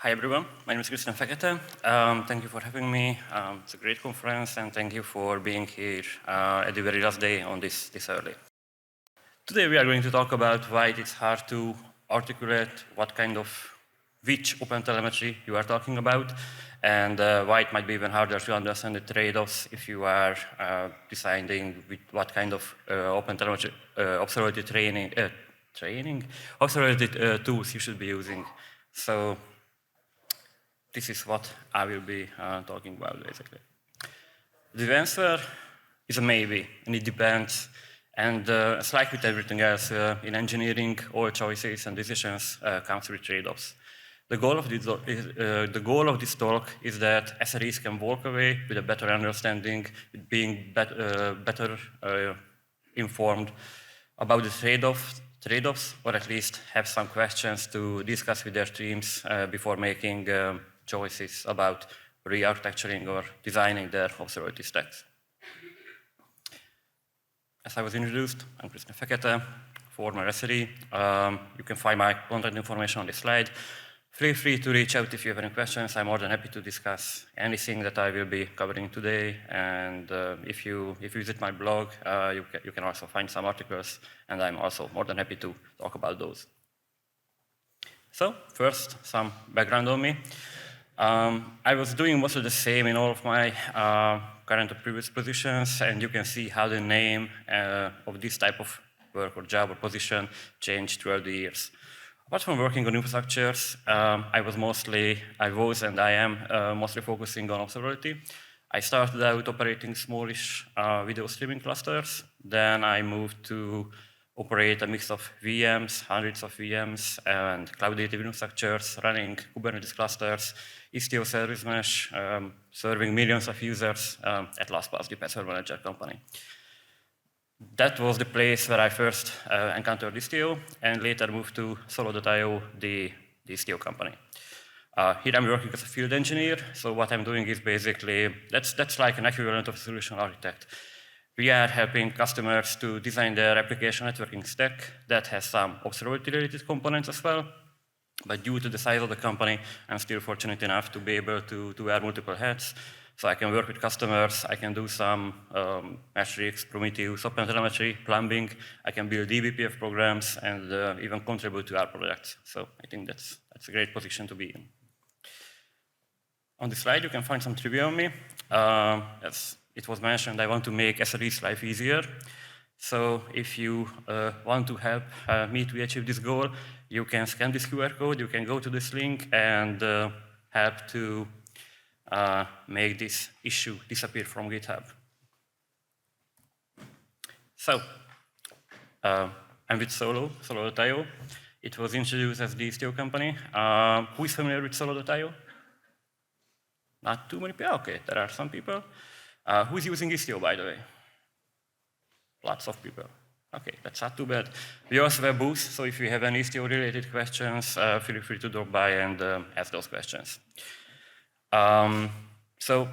Hi everyone, my name is Krisztian Fekete. Thank you for having me. It's a great conference and thank you for being here at the very last day on this early. Today we are going to talk about why it's hard to articulate which OpenTelemetry you are talking about, and why it might be even harder to understand the trade-offs if you are deciding with what kind of OpenTelemetry observability tools you should be using. So this is what I will be talking about, basically. The answer is a maybe, and it depends. And it's like with everything else in engineering, all choices and decisions come through trade-offs. The goal of this talk is that SREs can walk away with a better understanding, with being better informed about the trade-offs, or at least have some questions to discuss with their teams before making choices about re-architecturing or designing their observability stacks. As I was introduced, I'm Krisztian Fekete, former SRE. You can find my contact information on this slide. Feel free to reach out if you have any questions. I'm more than happy to discuss anything that I will be covering today. And if you visit my blog, you can also find some articles, and I'm also more than happy to talk about those. So first, some background on me. I was doing most of the same in all of my current or previous positions, and you can see how the name of this type of work or job or position changed throughout the years. Apart from working on infrastructures, I was and I am mostly focusing on observability. I started out operating smallish video streaming clusters. Then I moved to operate a mix of VMs, hundreds of VMs, and cloud-native infrastructures, running Kubernetes clusters, Istio service mesh, serving millions of users at LastPass, the password manager company. That was the place where I first encountered Istio, and later moved to Solo.io, the Istio company. Here I'm working as a field engineer, so what I'm doing is basically, that's like an equivalent of a solution architect. We are helping customers to design their application networking stack that has some observability-related components as well. But due to the size of the company, I'm still fortunate enough to be able to wear multiple hats. So I can work with customers, I can do some SREs, Prometheus, OpenTelemetry, plumbing, I can build eBPF programs, and even contribute to our projects. So I think that's a great position to be in. On this slide, you can find some trivia on me. As it was mentioned, I want to make SREs life easier. So if you want to help me to achieve this goal, you can scan this QR code, you can go to this link and help to make this issue disappear from GitHub. So I'm with Solo.io. It was introduced as the Istio company. Who is familiar with Solo.io? Not too many people? Okay, there are some people. Who is using Istio, by the way? Lots of people. Okay, that's not too bad. We also have a booth, so if you have any Istio-related questions, feel free to drop by and ask those questions. So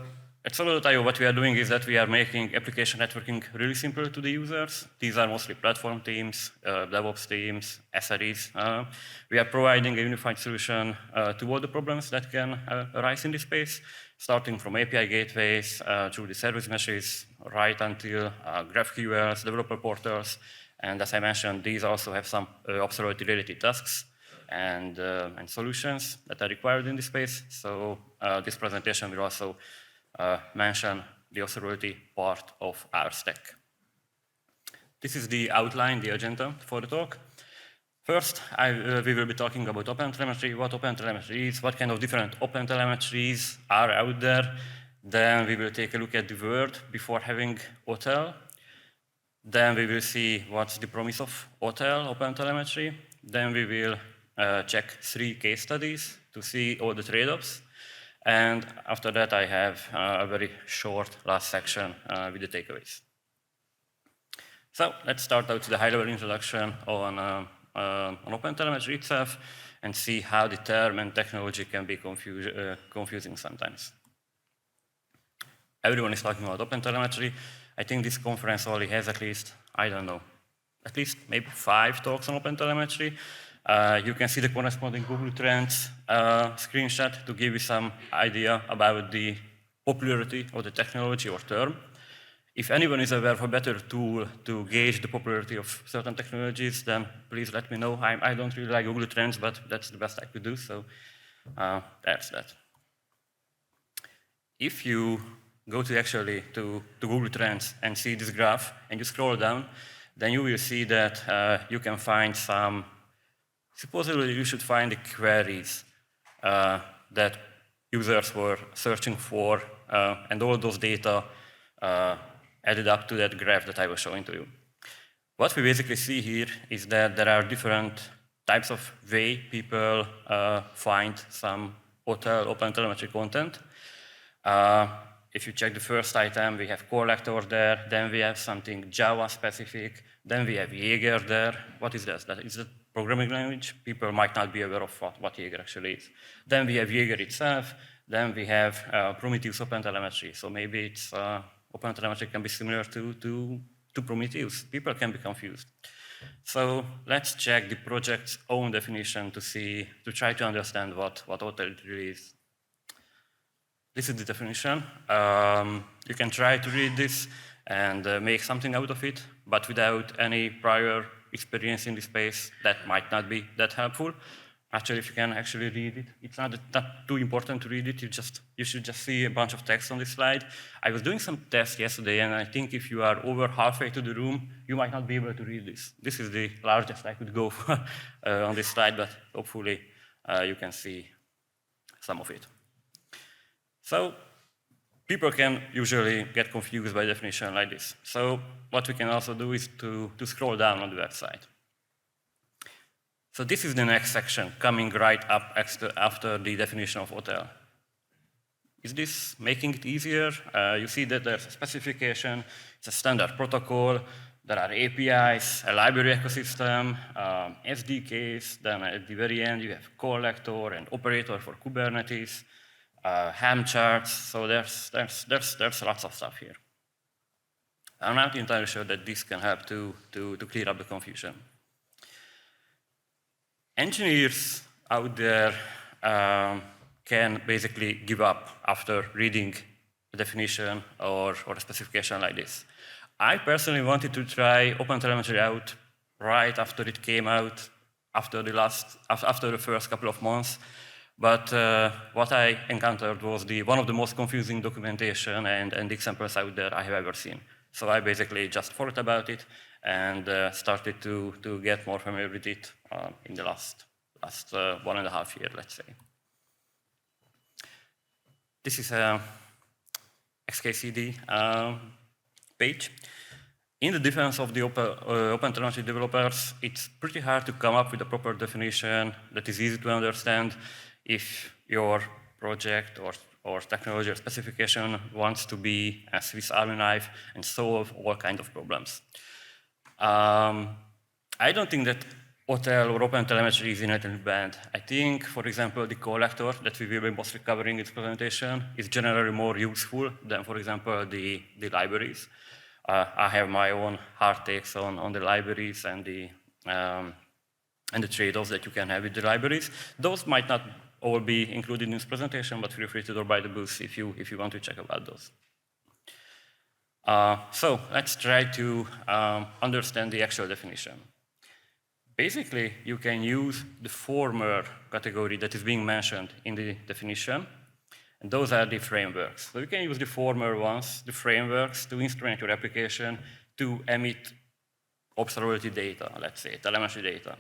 at Solo.io, what we are doing is that we are making application networking really simple to the users. These are mostly platform teams, DevOps teams, SREs. We are providing a unified solution to all the problems that can arise in this space, starting from API gateways through the service meshes, right until GraphQLs, developer portals. And as I mentioned, these also have some observability-related tasks and solutions that are required in this space. So this presentation will also mention the observability part of our stack. This is the outline, the agenda for the talk. First, we will be talking about OpenTelemetry, what OpenTelemetry is, what kind of different OpenTelemetries are out there. Then we will take a look at the world before having OTel. Then we will see what's the promise of OTel, OpenTelemetry. Then we will check 3 case studies to see all the trade-offs. And after that, I have a very short last section with the takeaways. So let's start out with the high-level introduction on OpenTelemetry itself and see how the term and technology can be confusing sometimes. Everyone is talking about OpenTelemetry. I think this conference only has at least, I don't know, at least maybe 5 talks on OpenTelemetry. You can see the corresponding Google Trends screenshot to give you some idea about the popularity of the technology or term. If anyone is aware of a better tool to gauge the popularity of certain technologies, then please let me know. I don't really like Google Trends, but that's the best I could do, so that's that. If you go to Google Trends and see this graph, and you scroll down, then you will see that you can find some, supposedly you should find the queries that users were searching for, and all those data added up to that graph that I was showing to you. What we basically see here is that there are different types of way people find some OTel, OpenTelemetry content. If you check the first item, we have collector there, then we have something Java specific, then we have Jaeger there. What is that? That is a programming language. People might not be aware of what Jaeger actually is. Then we have Jaeger itself, then we have Prometheus OpenTelemetry. So maybe it's OpenTelemetry can be similar to Prometheus. People can be confused. So let's check the project's own definition to try to understand what OTel really is. This is the definition. You can try to read this and make something out of it, but without any prior experience in the space, that might not be that helpful. Actually, if you can actually read it, it's not too important to read it. You should just see a bunch of text on this slide. I was doing some tests yesterday, and I think if you are over halfway to the room, you might not be able to read this. This is the largest I could go for on this slide, but hopefully you can see some of it. So people can usually get confused by definition like this. So what we can also do is to scroll down on the website. So this is the next section coming right up after the definition of OTel. Is this making it easier? You see that there's a specification, it's a standard protocol, there are APIs, a library ecosystem, SDKs, then at the very end you have collector and operator for Kubernetes, Helm charts, so there's lots of stuff here. I'm not entirely sure that this can help to clear up the confusion. Engineers out there can basically give up after reading a definition or a specification like this. I personally wanted to try OpenTelemetry out right after it came out, after the first couple of months. But what I encountered was one of the most confusing documentation and examples out there I have ever seen. So I basically just forgot about it and started to get more familiar with it in the last 1.5 years, let's say. This is a XKCD page. In the defense of the OpenTelemetry developers, it's pretty hard to come up with a proper definition that is easy to understand if your project or technology or specification wants to be a Swiss Army knife and solve all kinds of problems. I don't think that OTel or OpenTelemetry is inherently bad. I think, for example, the collector that we will be mostly covering in this presentation is generally more useful than, for example, the libraries. I have my own hard takes on the libraries and the trade-offs that you can have with the libraries. Those might not all be included in this presentation, but feel free to buy the books if you want to check about those. So let's try to understand the actual definition. Basically, you can use the former category that is being mentioned in the definition, and those are the frameworks. So you can use the former ones, the frameworks, to instrument your application to emit observability data, let's say, telemetry data.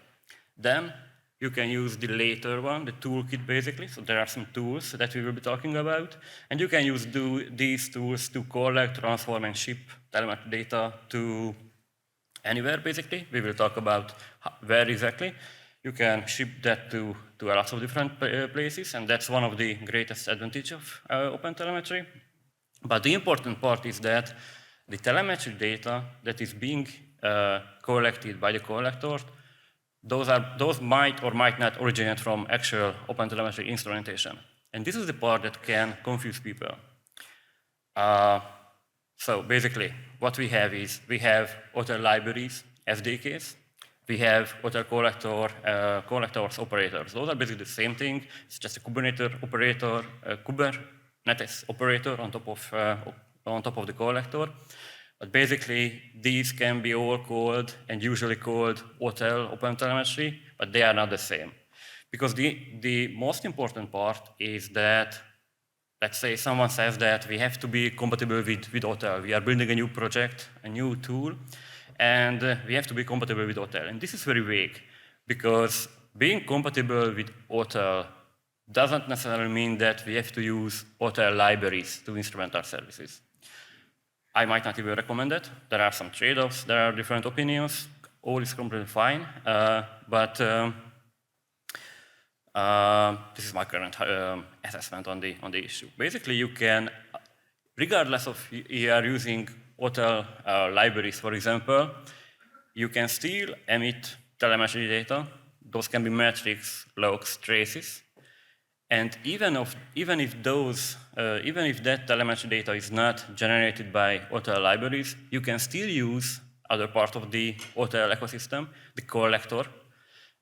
Then you can use the later one, the toolkit basically. So there are some tools that we will be talking about. And you can use these tools to collect, transform, and ship telemetry data to anywhere basically. We will talk about where exactly. You can ship that to a lot of different places, and that's one of the greatest advantages of OpenTelemetry. But the important part is that the telemetry data that is being collected by the collector, those might or might not originate from actual OpenTelemetry instrumentation. And this is the part that can confuse people. So basically, what we have is we have OTel libraries, SDKs. we have OTel collectors, operators. Those are basically the same thing. It's just a Kubernetes operator on top of the collector. But basically, these can be all called and usually called OTel, OpenTelemetry, but they are not the same. Because the most important part is that, let's say someone says that we have to be compatible with OTel. We are building a new project, a new tool, and we have to be compatible with OTel. And this is very vague, because being compatible with OTel doesn't necessarily mean that we have to use OTel libraries to instrument our services. I might not even recommend it. There are some trade-offs, there are different opinions. All is completely fine, but this is my current assessment on the issue. Basically, you can, regardless of you are using OTel libraries, for example, you can still emit telemetry data. Those can be metrics, logs, traces. And even if that telemetry data is not generated by OTel libraries, you can still use other part of the OTel ecosystem, the collector,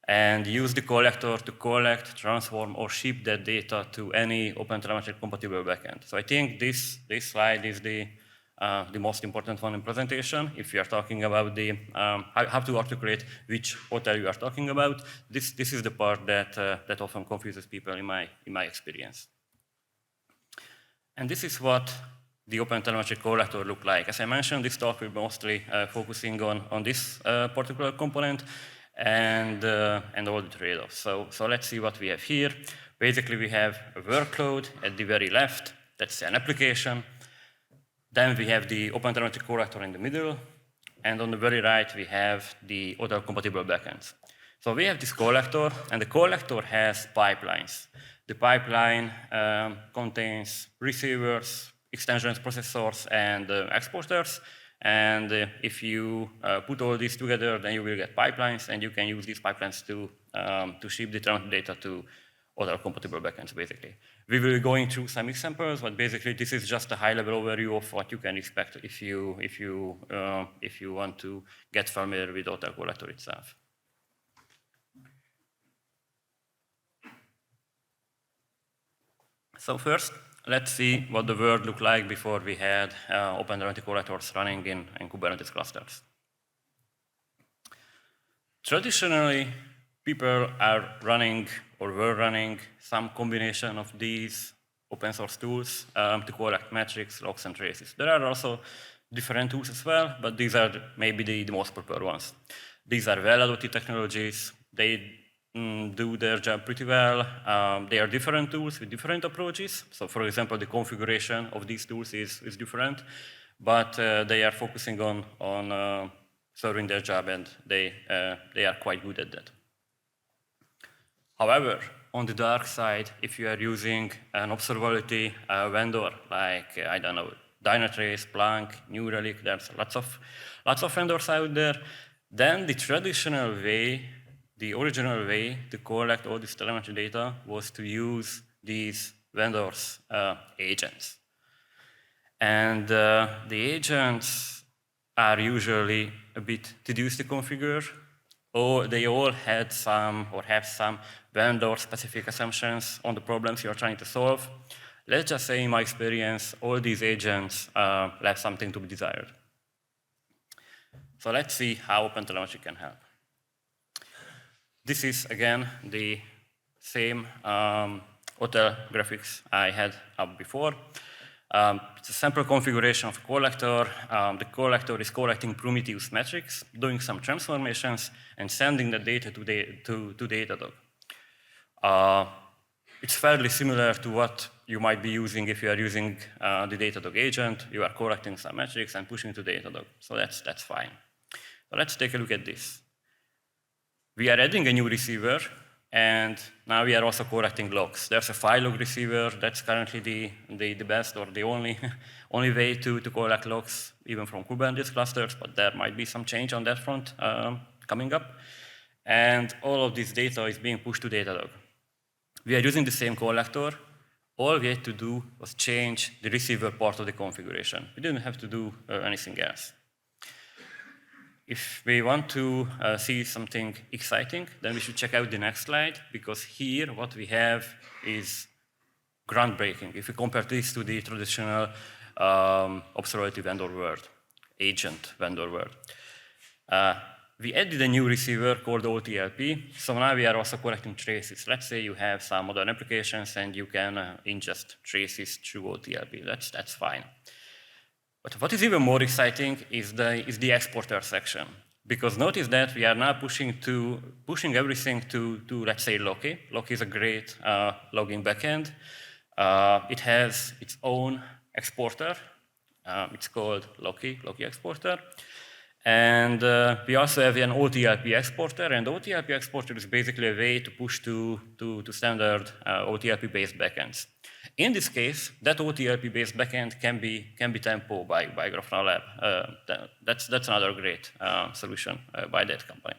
and use the collector to collect, transform, or ship that data to any OpenTelemetry compatible backend. So I think this slide is the most important one in presentation. If you are talking about the how to articulate which OTel you are talking about, this is the part that often confuses people in my experience. And this is what the OpenTelemetry collector look like. As I mentioned, this talk will be mostly focusing on this particular component and all the trade-offs. So let's see what we have here. Basically, we have a workload at the very left. That's an application. Then we have the OpenTelemetry collector in the middle, and on the very right we have the OTel compatible backends. So we have this collector, and the collector has pipelines. The pipeline contains receivers, extensions, processors, and exporters. And if you put all these together, then you will get pipelines, and you can use these pipelines to ship the telemetry data to OTel compatible backends, basically. We will be going through some examples, but basically this is just a high-level overview of what you can expect if you want to get familiar with OTel collector itself. So first, let's see what the world looked like before we had OpenTelemetry collectors running in Kubernetes clusters. Traditionally, people are running or were running some combination of these open source tools to collect metrics, logs, and traces. There are also different tools as well, but these are maybe the most popular ones. These are well-adopted technologies. They do their job pretty well. They are different tools with different approaches. So for example, the configuration of these tools is different, but they are focusing on serving their job, and they are quite good at that. However, on the dark side, if you are using an observability vendor like, I don't know, Dynatrace, Splunk, New Relic, there's lots of vendors out there, then the traditional way, the original way to collect all this telemetry data was to use these vendors' agents. And the agents are usually a bit tedious to configure, or they all had some or have some vendor-specific assumptions on the problems you are trying to solve. Let's just say, in my experience, all these agents left something to be desired. So let's see how OpenTelemetry can help. This is, again, the same OTel graphics I had up before. It's a sample configuration of a collector. The collector is collecting Prometheus metrics, doing some transformations, and sending the data to Datadog. It's fairly similar to what you might be using if you are using the Datadog agent. You are collecting some metrics and pushing to Datadog. So that's fine. So let's take a look at this. We are adding a new receiver, and now we are also collecting logs. There's a file log receiver. That's currently the best or the only way to collect logs, even from Kubernetes clusters, but there might be some change on that front coming up. And all of this data is being pushed to Datadog. We are using the same collector. All we had to do was change the receiver part of the configuration. We didn't have to do anything else. If we want to see something exciting, then we should check out the next slide, because here what we have is groundbreaking. If we compare this to the traditional observability vendor world, agent vendor world. We added a new receiver called OTLP, so now we are also collecting traces. Let's say you have some modern applications and you can ingest traces through OTLP. That's fine. But what is even more exciting is the exporter section, because notice that we are now pushing everything to let's say Loki. Loki is a great logging backend. It has its own exporter. It's called Loki Exporter. And we also have an OTLP exporter, and OTLP exporter is basically a way to push to standard OTLP-based backends. In this case, that OTLP-based backend can be Tempo by Grafana Lab. That's another great solution by that company.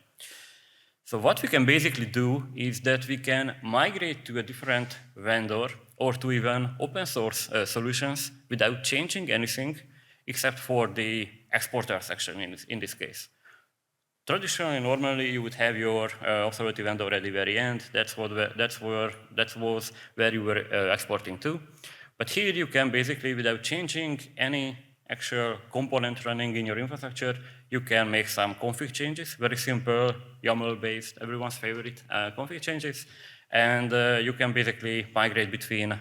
So what we can basically do is that we can migrate to a different vendor or to even open source solutions without changing anything except for the exporter section in this case. Traditionally, normally you would have your observability vendor at the very end. That was where you were exporting to. But here you can basically, without changing any actual component running in your infrastructure, you can make some config changes, very simple, YAML-based, everyone's favorite config changes, and you can basically migrate between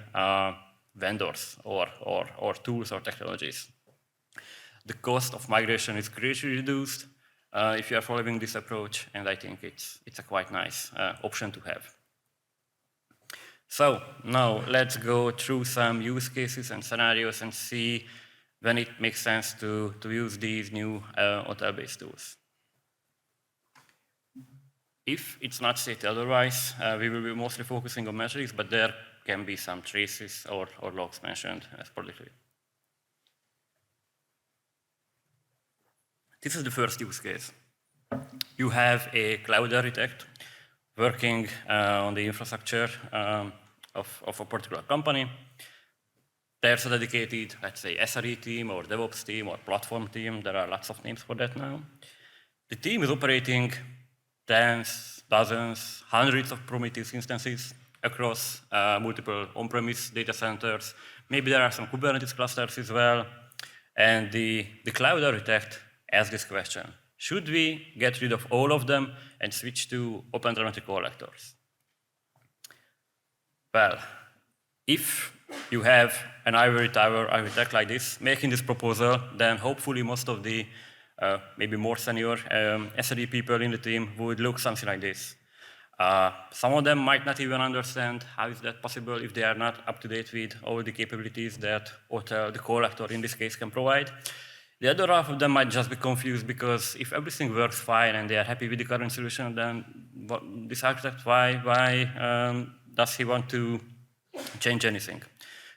vendors or tools or technologies. The cost of migration is greatly reduced if you are following this approach, and I think it's a quite nice option to have. So now let's go through some use cases and scenarios and see when it makes sense to use these new OTel-based tools. If it's not stated otherwise, we will be mostly focusing on metrics, but there can be some traces or logs mentioned as particularly. This is the first use case. You have a cloud architect working on the infrastructure of a particular company. There's a dedicated, let's say, SRE team or DevOps team or platform team. There are lots of names for that now. The team is operating tens, dozens, hundreds of Prometheus instances across multiple on-premise data centers. Maybe there are some Kubernetes clusters as well. And the cloud architect asks this question: should we get rid of all of them and switch to OpenTelemetry collectors? Well, if you have an ivory tower architect like this making this proposal, then hopefully most of the maybe more senior SRE people in the team would look something like this. Some of them might not even understand how is that possible if they are not up to date with all the capabilities that OTel, the collector in this case, can provide. The other half of them might just be confused, because if everything works fine and they are happy with the current solution, then this architect, why does he want to change anything?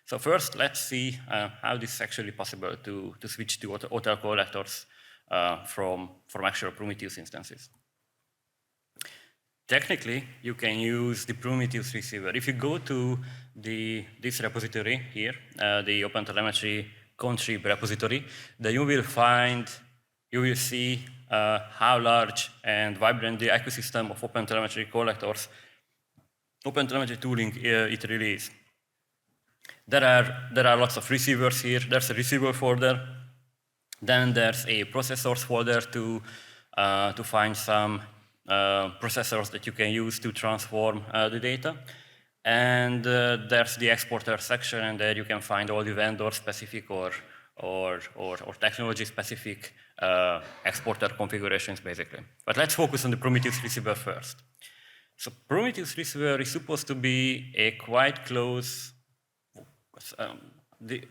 So first, let's see how this is actually possible to switch to OTel collectors from actual Prometheus instances. Technically, you can use the Prometheus receiver. If you go to this repository here, the OpenTelemetry repository, then you will see how large and vibrant the ecosystem of OpenTelemetry collectors, OpenTelemetry tooling it really is. There are lots of receivers here. There's a receiver folder. Then there's a processors folder to find some processors that you can use to transform the data. And there's the exporter section, and there you can find all the vendor-specific or technology-specific exporter configurations, basically. But let's focus on the Prometheus receiver first. So Prometheus receiver is supposed to be a quite close.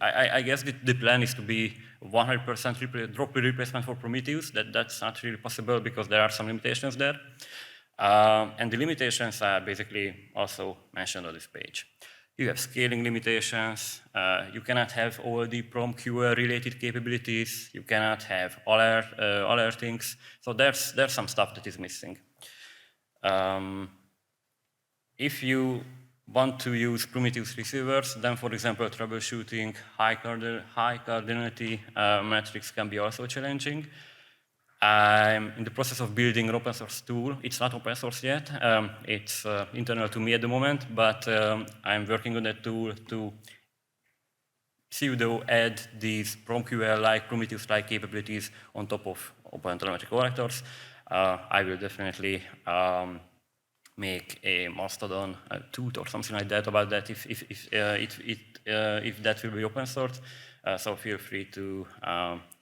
I guess the plan is to be 100% drop replacement for Prometheus. That's not really possible because there are some limitations there. And the limitations are basically also mentioned on this page. You have scaling limitations. You cannot have all the PromQL related capabilities. You cannot have alertings. So there's some stuff that is missing. If you want to use Prometheus receivers, then, for example, troubleshooting high cardinality metrics can be also challenging. I'm in the process of building an open source tool. It's not open source yet. It's internal to me at the moment, but I'm working on that tool to pseudo add these PromQL-like, Prometheus-like capabilities on top of OpenTelemetry collectors. I will definitely make a Mastodon toot or something like that about that if that will be open source. So feel free to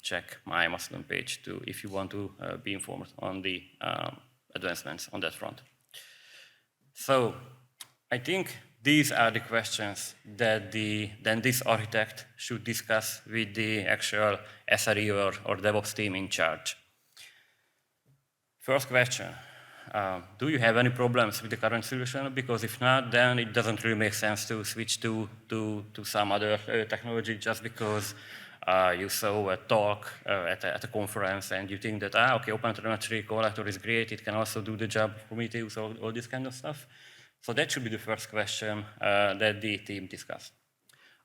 check my Mastodon page too if you want to be informed on the advancements on that front. So I think these are the questions that this architect should discuss with the actual SRE or DevOps team in charge. First question, do you have any problems with the current solution? Because if not, then it doesn't really make sense to switch to some other technology just because you saw a talk at a conference and you think that, okay, OpenTelemetry collector is great, it can also do the job of Prometheus, all this kind of stuff. So that should be the first question that the team discussed.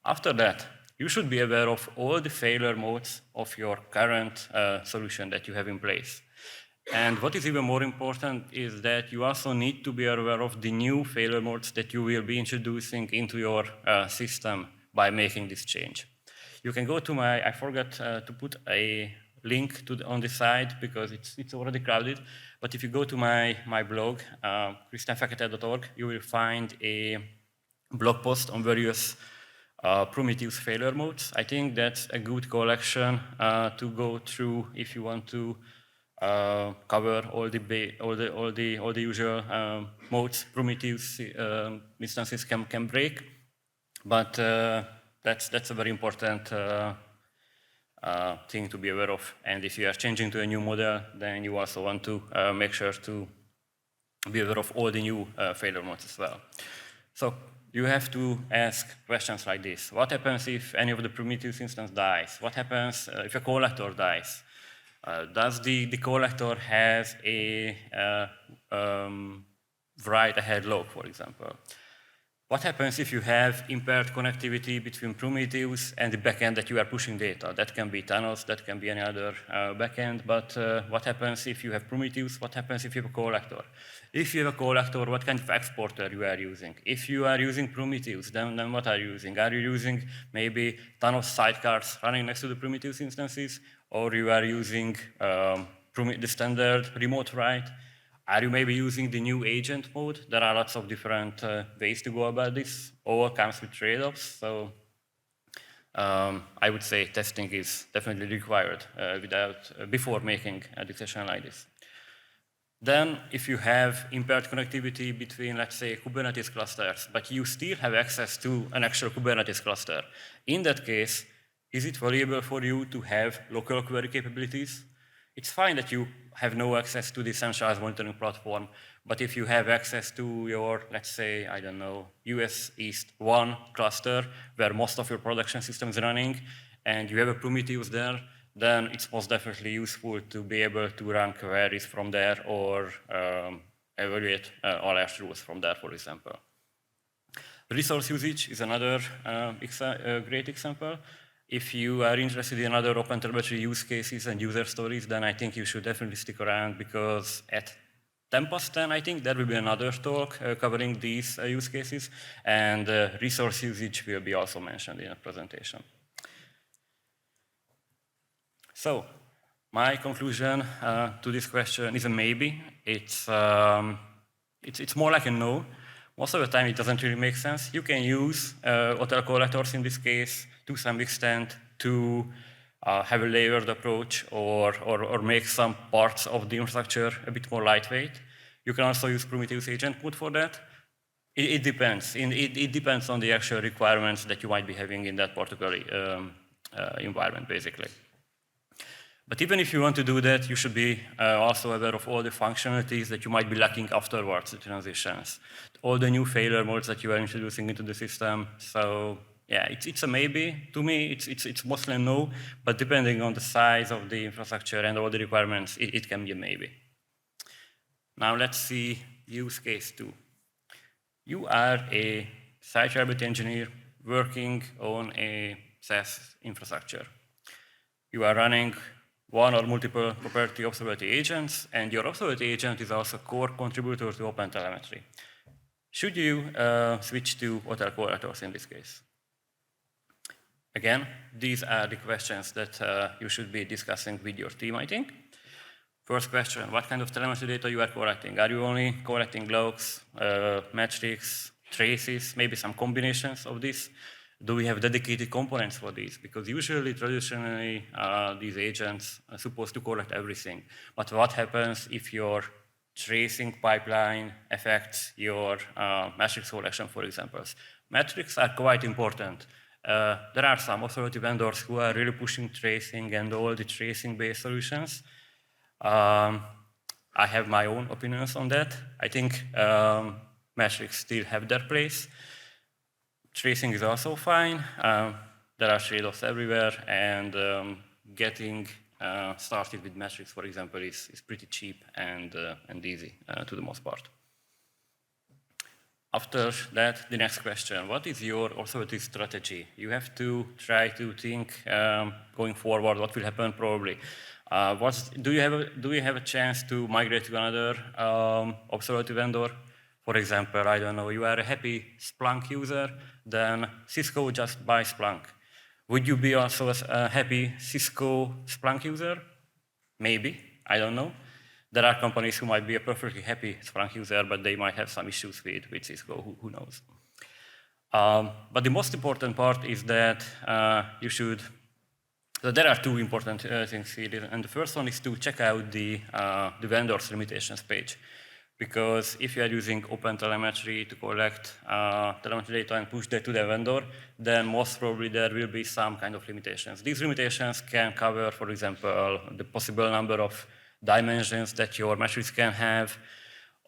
After that, you should be aware of all the failure modes of your current solution that you have in place. And what is even more important is that you also need to be aware of the new failure modes that you will be introducing into your system by making this change. You can go to I forgot to put a link on the side because it's already crowded, but if you go to my blog, krisztianfekete.org, you will find a blog post on various Prometheus failure modes. I think that's a good collection to go through if you want to cover all the usual modes Prometheus instances can break, but that's a very important thing to be aware of. And if you are changing to a new model, then you also want to make sure to be aware of all the new failure modes as well. So you have to ask questions like this: what happens if any of the Prometheus instance dies? What happens if a collector dies? Does the collector has a write-ahead log, for example? What happens if you have impaired connectivity between Prometheus and the backend that you are pushing data? That can be tunnels, that can be any other backend, but what happens if you have Prometheus? What happens if you have a collector? If you have a collector, what kind of exporter you are using? If you are using Prometheus, then what are you using? Are you using maybe tunnel sidecars running next to the Prometheus instances? Or you are using the standard remote write? Are you maybe using the new agent mode? There are lots of different ways to go about this. All comes with trade-offs. So I would say testing is definitely required before making a decision like this. Then if you have impaired connectivity between, let's say, Kubernetes clusters, but you still have access to an actual Kubernetes cluster, in that case, is it valuable for you to have local query capabilities? It's fine that you have no access to the centralized monitoring platform, but if you have access to your, let's say, I don't know, US East 1 cluster, where most of your production system is running, and you have a Prometheus there, then it's most definitely useful to be able to run queries from there or evaluate alert rules from there, for example. Resource usage is another great example. If you are interested in other OpenTelemetry use cases and user stories, then I think you should definitely stick around, because at 10:10, I think there will be another talk covering these use cases, and resource usage will be also mentioned in a presentation. So my conclusion to this question is a maybe. It's more like a no. Most of the time, it doesn't really make sense. You can use OTel collectors in this case to some extent to have a layered approach or make some parts of the infrastructure a bit more lightweight. You can also use Prometheus agent mode for that. It depends. It depends on the actual requirements that you might be having in that particular environment, basically. But even if you want to do that, you should be also aware of all the functionalities that you might be lacking afterwards, the transitions, all the new failure modes that you are introducing into the system. So yeah, it's a maybe. To me, it's mostly a no, but depending on the size of the infrastructure and all the requirements, it can be a maybe. Now let's see use case 2. You are a site reliability engineer working on a SaaS infrastructure. You are running one or multiple property observability agents, and your observability agent is also a core contributor to OpenTelemetry. Should you switch to OTel correlators in this case? Again, these are the questions that you should be discussing with your team, I think. First question, what kind of telemetry data you are collecting? Are you only collecting logs, metrics, traces, maybe some combinations of this? Do we have dedicated components for these? Because usually, traditionally, these agents are supposed to collect everything. But what happens if your tracing pipeline affects your metrics collection, for example? Metrics are quite important. There are some observability vendors who are really pushing tracing and all the tracing-based solutions. I have my own opinions on that. I think metrics still have their place. Tracing is also fine. There are trade-offs everywhere, and getting started with metrics, for example, is pretty cheap and easy to the most part. After that, the next question, what is your observability strategy? You have to try to think going forward what will happen probably. Do you have a chance to migrate to another observability vendor? For example, I don't know, you are a happy Splunk user, then Cisco just buy Splunk. Would you be also a happy Cisco Splunk user? Maybe, I don't know. There are companies who might be a perfectly happy Splunk user, but they might have some issues with Cisco, who knows. But the most important part is that there are two important things here, and the first one is to check out the vendor's limitations page. Because if you are using OpenTelemetry to collect telemetry data and push that to the vendor, then most probably there will be some kind of limitations. These limitations can cover, for example, the possible number of dimensions that your metrics can have,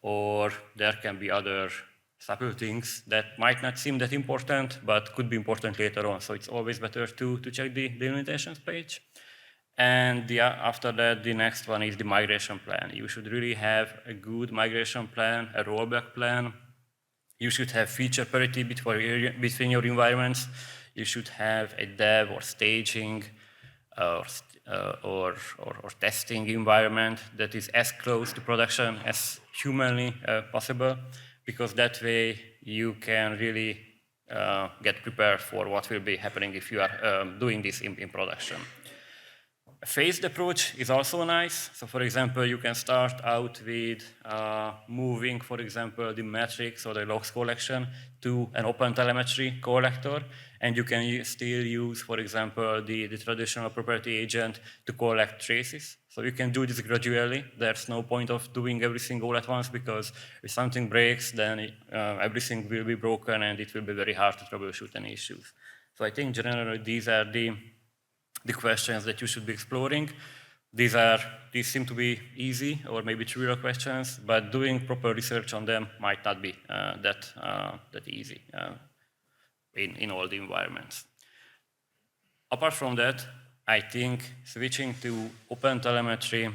or there can be other subtle things that might not seem that important, but could be important later on. So it's always better to check the limitations page. And after that, the next one is the migration plan. You should really have a good migration plan, a rollback plan. You should have feature parity between your environments. You should have a dev or staging or testing environment that is as close to production as humanly possible, because that way you can really get prepared for what will be happening if you are doing this in production. A phased approach is also nice. So for example, you can start out with moving, for example, the metrics or the logs collection to an OpenTelemetry collector, and you can still use, for example, the traditional property agent to collect traces. So you can do this gradually. There's no point of doing everything all at once, because if something breaks, then everything will be broken and it will be very hard to troubleshoot any issues. So I think generally these are the questions that you should be exploring. These seem to be easy or maybe trivial questions, but doing proper research on them might not be that easy in all the environments. Apart from that, I think switching to OpenTelemetry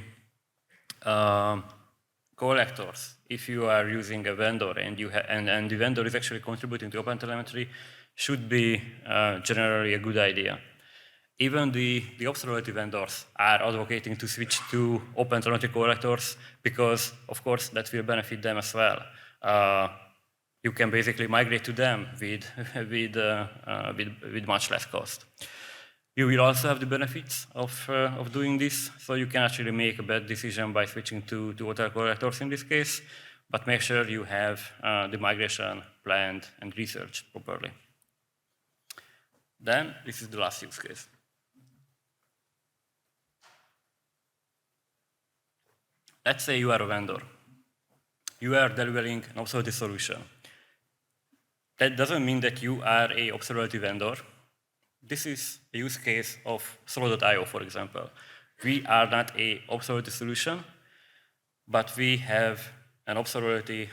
collectors, if you are using a vendor and the vendor is actually contributing to OpenTelemetry, should be generally a good idea. Even the observability vendors are advocating to switch to OpenTelemetry collectors because, of course, that will benefit them as well. You can basically migrate to them with much less cost. You will also have the benefits of doing this, so you can actually make a bad decision by switching to OTel collectors in this case, but make sure you have the migration planned and researched properly. Then, this is the last use case. Let's say you are a vendor. You are delivering an observability solution. That doesn't mean that you are an observability vendor. This is a use case of Solo.io, for example. We are not an observability solution, but we have an observability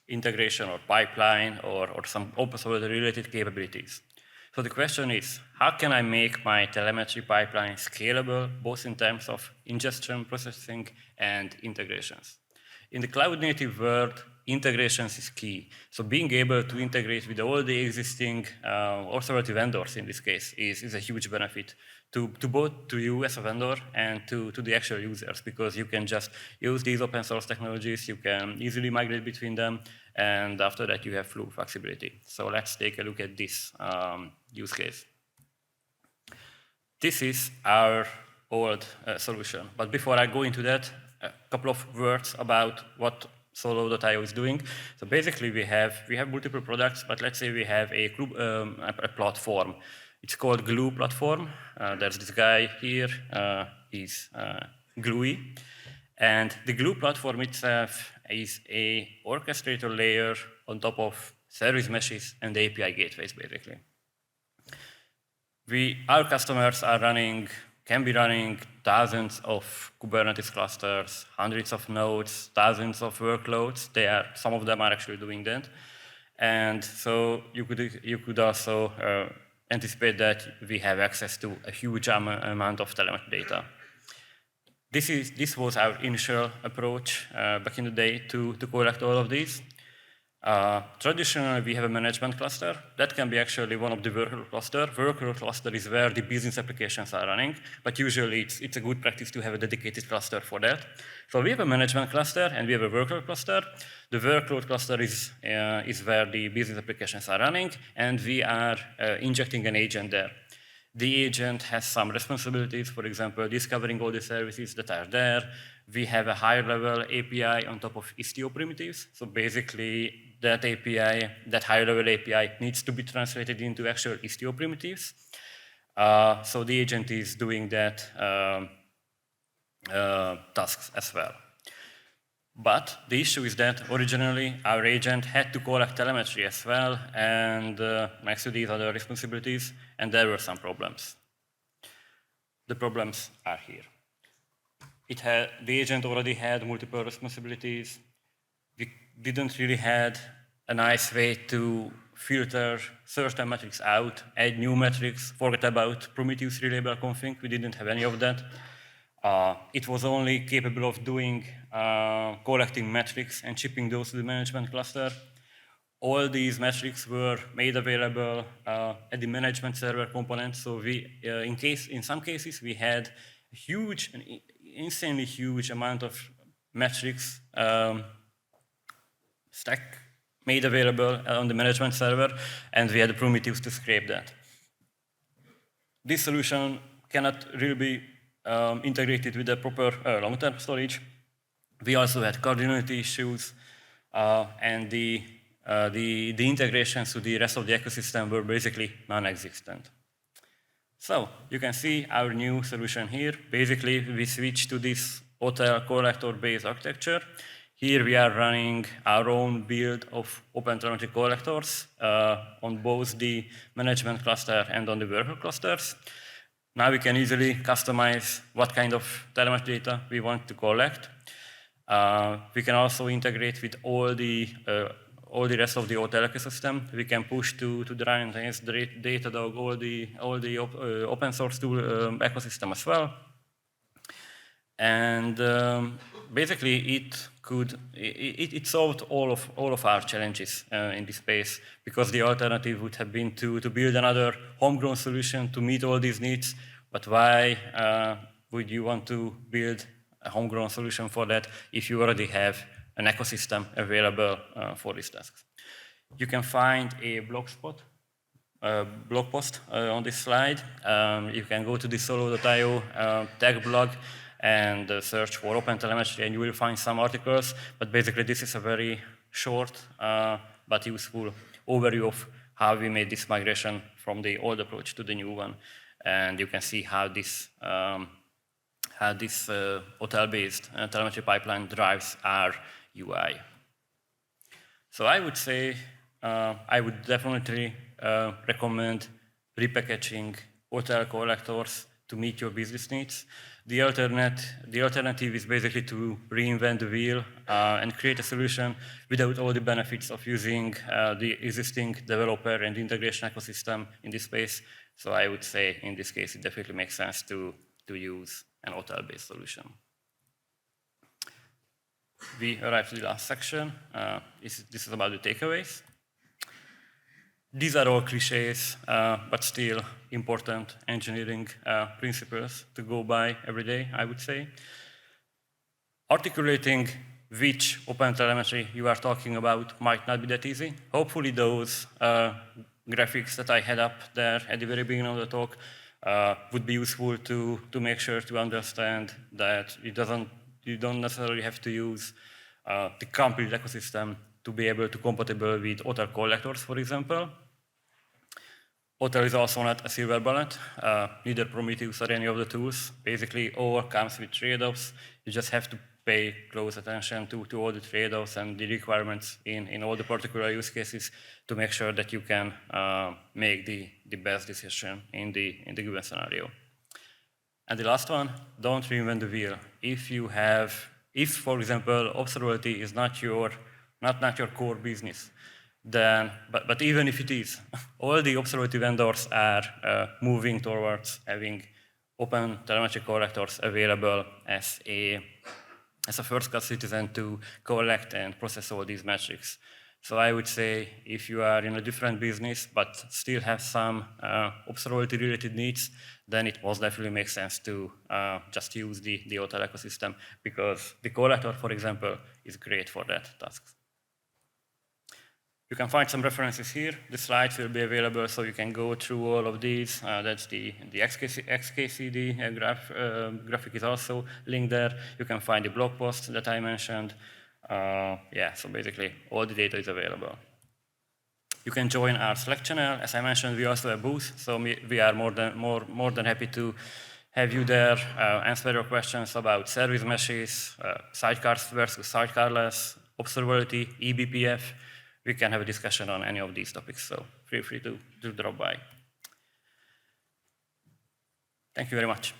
integration or pipeline or some observability-related capabilities. So the question is, how can I make my telemetry pipeline scalable, both in terms of ingestion, processing, and integrations? In the cloud-native world, integrations is key. So being able to integrate with all the existing observability vendors in this case is a huge benefit to both to you as a vendor and to the actual users, because you can just use these open source technologies, you can easily migrate between them, and after that you have full flexibility. So let's take a look at this use case. This is our old solution, but before I go into that, a couple of words about what Solo.io is doing. So basically we have multiple products, but let's say we have a platform. It's called Glue platform. There's this guy here, he's Gluey. And the Glue platform itself is a orchestrator layer on top of service meshes and API gateways, basically. Our customers can be running thousands of Kubernetes clusters, hundreds of nodes, thousands of workloads. Some of them are actually doing that. And so you could also anticipate that we have access to a huge amount of telemetry data. This was our initial approach back in the day to collect all of these. Traditionally, we have a management cluster. That can be actually one of the workload cluster. Workload cluster is where the business applications are running, but usually it's a good practice to have a dedicated cluster for that. So we have a management cluster and we have a workload cluster. The workload cluster is where the business applications are running, and we are injecting an agent there. The agent has some responsibilities, for example, discovering all the services that are there. We have a higher level API on top of Istio primitives. So basically, that API, that higher level API needs to be translated into actual Istio primitives. So the agent is doing that tasks as well. But the issue is that originally our agent had to collect telemetry as well, and next to these other responsibilities, and there were some problems. The problems are here. The agent already had multiple responsibilities. We didn't really had a nice way to filter certain metrics out, add new metrics, forget about Prometheus reliable config. We didn't have any of that. It was only capable of doing collecting metrics and shipping those to the management cluster. All these metrics were made available at the management server component. So in some cases, we had an insanely huge amount of metrics stack made available on the management server, and we had the Prometheus to scrape that. This solution cannot really be integrated with the proper long-term storage. We also had cardinality issues, and the integrations to the rest of the ecosystem were basically non-existent. So you can see our new solution here. Basically, we switched to this OTel collector-based architecture. Here we are running our own build of OpenTelemetry collectors on both the management cluster and on the worker clusters. Now we can easily customize what kind of telemetry data we want to collect. We can also integrate with all the rest of the OTel ecosystem. We can push to the Ryan-Tains, Datadog, all the open source tool ecosystem as well. And basically, it solved all of our challenges in this space, because the alternative would have been to build another homegrown solution to meet all these needs. But why would you want to build a homegrown solution for that if you already have an ecosystem available for these tasks? You can find a blog post on this slide. You can go to the Solo.io tech blog and search for OpenTelemetry, and you will find some articles. But basically, this is a very short but useful overview of how we made this migration from the old approach to the new one. And you can see how this OTel-based telemetry pipeline drives our UI. So I would say I would definitely recommend repackaging OTel collectors to meet your business needs. The alternative is basically to reinvent the wheel and create a solution without all the benefits of using the existing developer and integration ecosystem in this space. So I would say in this case, it definitely makes sense to use an OTel-based solution. we arrive to the last section. This is about the takeaways. These are all cliches, but still important engineering principles to go by every day, I would say. Articulating which OpenTelemetry you are talking about might not be that easy. Hopefully those graphics that I had up there at the very beginning of the talk would be useful to make sure to understand that you don't necessarily have to use the complete ecosystem to be able to compatible with OTel collectors, for example. OTel is also not a silver bullet, neither Prometheus or any of the tools. Basically, all comes with trade-offs. You just have to pay close attention to all the trade-offs and the requirements in all the particular use cases to make sure that you can make the best decision in the given scenario. And the last one, don't reinvent the wheel. If for example, observability is not your core business, then, but even if it is, all the observability vendors are moving towards having OpenTelemetry collectors available as a first-class citizen to collect and process all these metrics. So I would say if you are in a different business but still have some observability-related needs, then it most definitely makes sense to just use the OTel ecosystem, because the collector, for example, is great for that task. You can find some references here. The slides will be available, so you can go through all of these. That's the XKCD graphic is also linked there. You can find the blog post that I mentioned. Yeah, so basically all the data is available. You can join our Slack channel. As I mentioned, we also have a booth, so we are more than happy to have you there, answer your questions about service meshes, sidecars versus sidecarless, observability, eBPF. We can have a discussion on any of these topics, so feel free to drop by. Thank you very much.